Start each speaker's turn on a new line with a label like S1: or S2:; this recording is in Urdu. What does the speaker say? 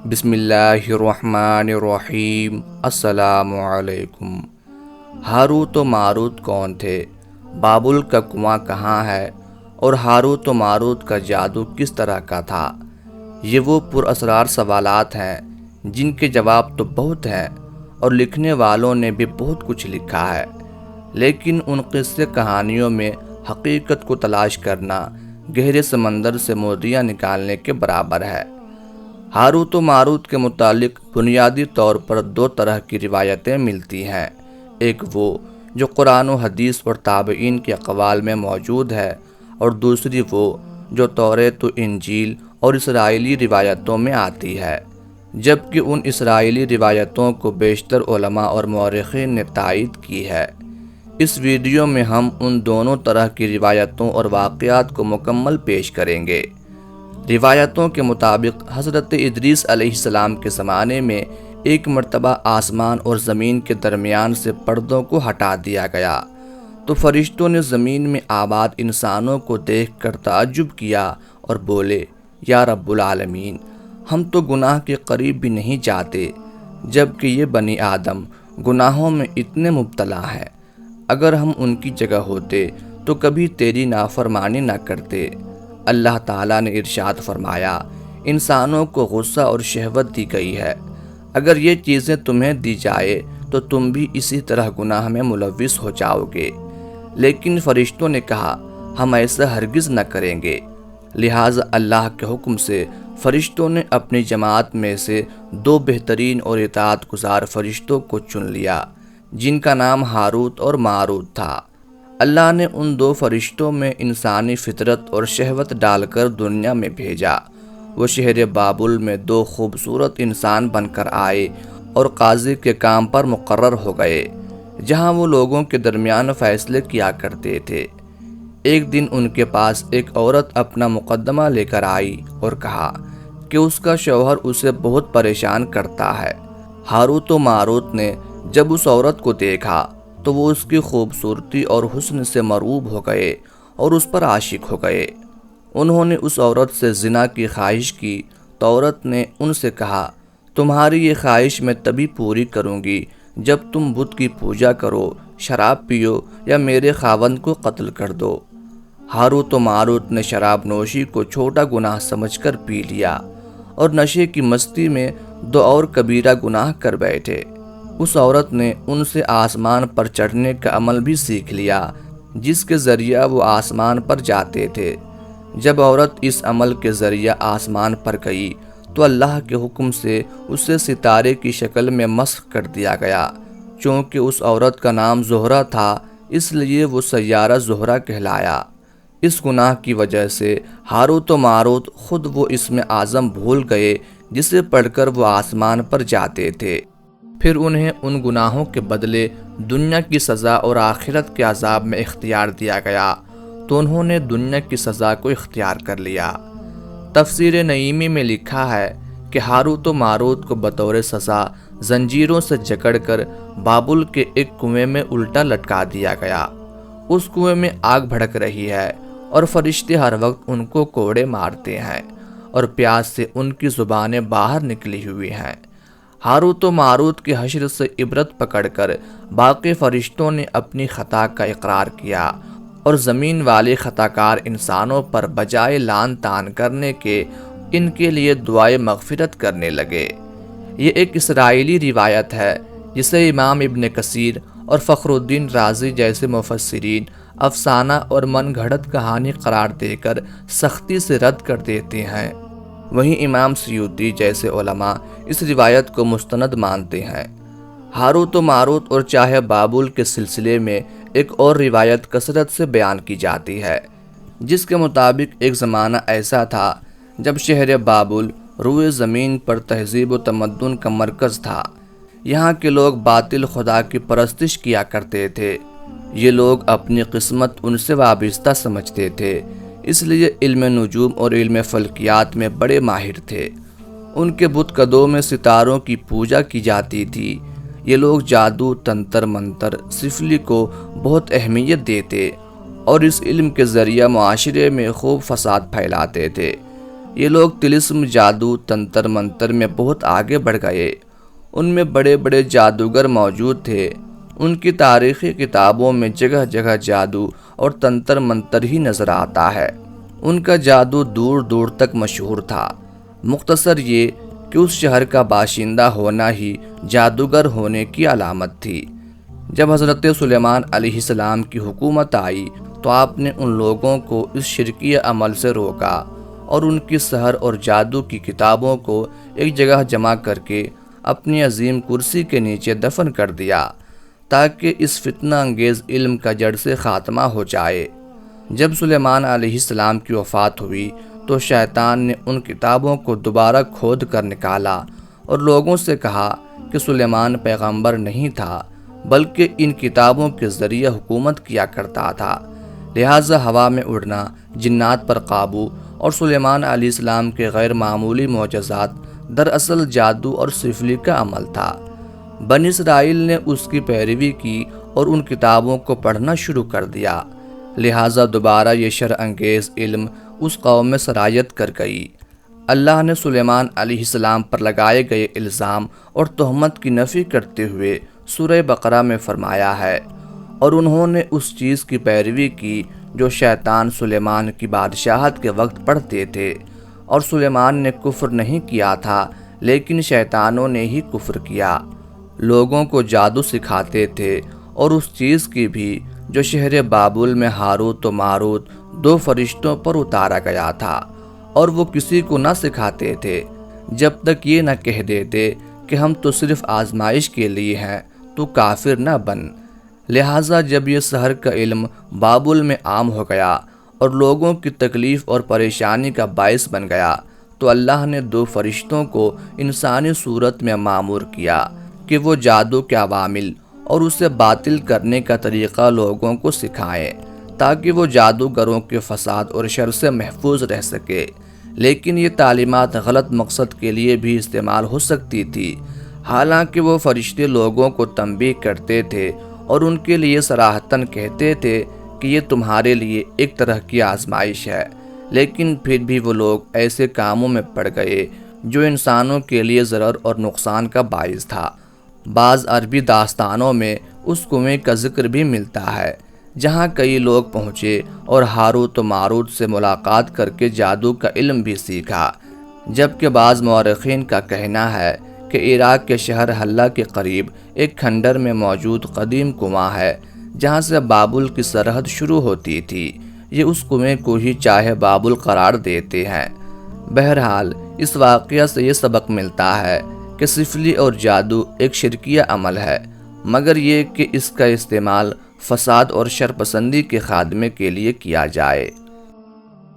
S1: بسم اللہ الرحمن الرحیم۔ السلام علیکم۔ ہاروت و ماروت کون تھے؟ بابل کا کنواں کہاں ہے؟ اور ہاروت و ماروت کا جادو کس طرح کا تھا؟ یہ وہ پراسرار سوالات ہیں جن کے جواب تو بہت ہیں اور لکھنے والوں نے بھی بہت کچھ لکھا ہے، لیکن ان قصے کہانیوں میں حقیقت کو تلاش کرنا گہرے سمندر سے موتیاں نکالنے کے برابر ہے۔ ہاروت و ماروت کے متعلق بنیادی طور پر دو طرح کی روایتیں ملتی ہیں، ایک وہ جو قرآن و حدیث اور تابعین کے اقوال میں موجود ہے، اور دوسری وہ جو توریت و انجیل اور اسرائیلی روایتوں میں آتی ہے، جبکہ ان اسرائیلی روایتوں کو بیشتر علماء اور مورخین نے تائید کی ہے۔ اس ویڈیو میں ہم ان دونوں طرح کی روایتوں اور واقعات کو مکمل پیش کریں گے۔ روایتوں کے مطابق حضرت ادریس علیہ السلام کے زمانے میں ایک مرتبہ آسمان اور زمین کے درمیان سے پردوں کو ہٹا دیا گیا تو فرشتوں نے زمین میں آباد انسانوں کو دیکھ کر تعجب کیا اور بولے، یا رب العالمین، ہم تو گناہ کے قریب بھی نہیں جاتے، جبکہ یہ بنی آدم گناہوں میں اتنے مبتلا ہیں۔ اگر ہم ان کی جگہ ہوتے تو کبھی تیری نافرمانی نہ کرتے۔ اللہ تعالیٰ نے ارشاد فرمایا، انسانوں کو غصہ اور شہوت دی گئی ہے، اگر یہ چیزیں تمہیں دی جائے تو تم بھی اسی طرح گناہ میں ملوث ہو جاؤ گے، لیکن فرشتوں نے کہا ہم ایسا ہرگز نہ کریں گے۔ لہٰذا اللہ کے حکم سے فرشتوں نے اپنی جماعت میں سے دو بہترین اور اطاعت گزار فرشتوں کو چن لیا جن کا نام ہاروت اور ماروت تھا۔ اللہ نے ان دو فرشتوں میں انسانی فطرت اور شہوت ڈال کر دنیا میں بھیجا۔ وہ شہر بابل میں دو خوبصورت انسان بن کر آئے اور قاضی کے کام پر مقرر ہو گئے، جہاں وہ لوگوں کے درمیان فیصلے کیا کرتے تھے۔ ایک دن ان کے پاس ایک عورت اپنا مقدمہ لے کر آئی اور کہا کہ اس کا شوہر اسے بہت پریشان کرتا ہے۔ ہاروت و ماروت نے جب اس عورت کو دیکھا تو وہ اس کی خوبصورتی اور حسن سے مرعوب ہو گئے اور اس پر عاشق ہو گئے۔ انہوں نے اس عورت سے زنا کی خواہش کی تو عورت نے ان سے کہا، تمہاری یہ خواہش میں تبھی پوری کروں گی جب تم بت کی پوجا کرو، شراب پیو یا میرے خاوند کو قتل کر دو۔ ہاروت و ماروت نے شراب نوشی کو چھوٹا گناہ سمجھ کر پی لیا اور نشے کی مستی میں دو اور کبیرہ گناہ کر بیٹھے۔ اس عورت نے ان سے آسمان پر چڑھنے کا عمل بھی سیکھ لیا جس کے ذریعہ وہ آسمان پر جاتے تھے۔ جب عورت اس عمل کے ذریعہ آسمان پر گئی تو اللہ کے حکم سے اسے ستارے کی شکل میں مسخ کر دیا گیا۔ چونکہ اس عورت کا نام زہرہ تھا اس لیے وہ سیارہ زہرہ کہلایا۔ اس گناہ کی وجہ سے ہاروت و ماروت خود وہ اسم اعظم بھول گئے جسے پڑھ کر وہ آسمان پر جاتے تھے۔ پھر انہیں ان گناہوں کے بدلے دنیا کی سزا اور آخرت کے عذاب میں اختیار دیا گیا تو انہوں نے دنیا کی سزا کو اختیار کر لیا۔ تفسیر نعیمی میں لکھا ہے کہ ہاروت و ماروت کو بطور سزا زنجیروں سے جکڑ کر بابل کے ایک کنویں میں الٹا لٹکا دیا گیا۔ اس کنویں میں آگ بھڑک رہی ہے اور فرشتے ہر وقت ان کو کوڑے مارتے ہیں اور پیاس سے ان کی زبانیں باہر نکلی ہوئی ہیں۔ ہاروت و ماروت کے حشر سے عبرت پکڑ کر باقی فرشتوں نے اپنی خطا کا اقرار کیا اور زمین والے خطاکار انسانوں پر بجائے لعن طعن کرنے کے ان کے لیے دعائے مغفرت کرنے لگے۔ یہ ایک اسرائیلی روایت ہے جسے امام ابن کثیر اور فخر الدین رازی جیسے مفسرین افسانہ اور من گھڑت کہانی قرار دے کر سختی سے رد کر دیتے ہیں۔ وہیں امام سیوطی جیسے علماء اس روایت کو مستند مانتے ہیں۔ ہاروت و ماروت اور چاہے بابل کے سلسلے میں ایک اور روایت کثرت سے بیان کی جاتی ہے، جس کے مطابق ایک زمانہ ایسا تھا جب شہر بابل روئے زمین پر تہذیب و تمدن کا مرکز تھا۔ یہاں کے لوگ باطل خدا کی پرستش کیا کرتے تھے۔ یہ لوگ اپنی قسمت ان سے وابستہ سمجھتے تھے، اس لیے علم نجوم اور علم فلکیات میں بڑے ماہر تھے۔ ان کے بت قدوں میں ستاروں کی پوجا کی جاتی تھی۔ یہ لوگ جادو، تنتر منتر، سفلی کو بہت اہمیت دیتے اور اس علم کے ذریعہ معاشرے میں خوب فساد پھیلاتے تھے۔ یہ لوگ طلسم، جادو، تنتر منتر میں بہت آگے بڑھ گئے۔ ان میں بڑے بڑے جادوگر موجود تھے۔ ان کی تاریخی کتابوں میں جگہ جگہ جادو اور تنتر منتر ہی نظر آتا ہے۔ ان کا جادو دور دور تک مشہور تھا۔ مختصر یہ کہ اس شہر کا باشندہ ہونا ہی جادوگر ہونے کی علامت تھی۔ جب حضرت سلیمان علیہ السلام کی حکومت آئی تو آپ نے ان لوگوں کو اس شرکی عمل سے روکا اور ان کی سحر اور جادو کی کتابوں کو ایک جگہ جمع کر کے اپنی عظیم کرسی کے نیچے دفن کر دیا تاکہ اس فتنہ انگیز علم کا جڑ سے خاتمہ ہو جائے۔ جب سلیمان علیہ السلام کی وفات ہوئی تو شیطان نے ان کتابوں کو دوبارہ کھود کر نکالا اور لوگوں سے کہا کہ سلیمان پیغمبر نہیں تھا بلکہ ان کتابوں کے ذریعے حکومت کیا کرتا تھا، لہٰذا ہوا میں اڑنا، جنات پر قابو اور سلیمان علیہ السلام کے غیر معمولی معجزات دراصل جادو اور سفلی کا عمل تھا۔ بنی اسرائیل نے اس کی پیروی کی اور ان کتابوں کو پڑھنا شروع کر دیا، لہٰذا دوبارہ یہ شر انگیز علم اس قوم میں سرایت کر گئی۔ اللہ نے سلیمان علیہ السلام پر لگائے گئے الزام اور تہمت کی نفی کرتے ہوئے سورہ بقرہ میں فرمایا ہے، اور انہوں نے اس چیز کی پیروی کی جو شیطان سلیمان کی بادشاہت کے وقت پڑھتے تھے، اور سلیمان نے کفر نہیں کیا تھا لیکن شیطانوں نے ہی کفر کیا۔ لوگوں کو جادو سکھاتے تھے اور اس چیز کی بھی جو شہر بابل میں ہاروت و ماروت دو فرشتوں پر اتارا گیا تھا، اور وہ کسی کو نہ سکھاتے تھے جب تک یہ نہ کہہ دیتے کہ ہم تو صرف آزمائش کے لیے ہیں، تو کافر نہ بن۔ لہٰذا جب یہ سحر کا علم بابل میں عام ہو گیا اور لوگوں کی تکلیف اور پریشانی کا باعث بن گیا تو اللہ نے دو فرشتوں کو انسانی صورت میں مامور کیا کہ وہ جادو کے عوامل اور اسے باطل کرنے کا طریقہ لوگوں کو سکھائیں تاکہ وہ جادوگروں کے فساد اور شر سے محفوظ رہ سکے۔ لیکن یہ تعلیمات غلط مقصد کے لیے بھی استعمال ہو سکتی تھی، حالانکہ وہ فرشتے لوگوں کو تنبیہ کرتے تھے اور ان کے لیے صراحتاً کہتے تھے کہ یہ تمہارے لیے ایک طرح کی آزمائش ہے، لیکن پھر بھی وہ لوگ ایسے کاموں میں پڑ گئے جو انسانوں کے لیے ضرر اور نقصان کا باعث تھا۔ بعض عربی داستانوں میں اس کنویں کا ذکر بھی ملتا ہے جہاں کئی لوگ پہنچے اور ہاروت و ماروت سے ملاقات کر کے جادو کا علم بھی سیکھا، جبکہ بعض مورخین کا کہنا ہے کہ عراق کے شہر حلہ کے قریب ایک کھنڈر میں موجود قدیم کنواں ہے جہاں سے بابل کی سرحد شروع ہوتی تھی۔ یہ اس کنویں کو ہی چاہے بابل قرار دیتے ہیں۔ بہرحال اس واقعہ سے یہ سبق ملتا ہے کہ سفلی اور جادو ایک شرکیہ عمل ہے، مگر یہ کہ اس کا استعمال فساد اور شرپسندی کے خاتمے کے لیے کیا جائے۔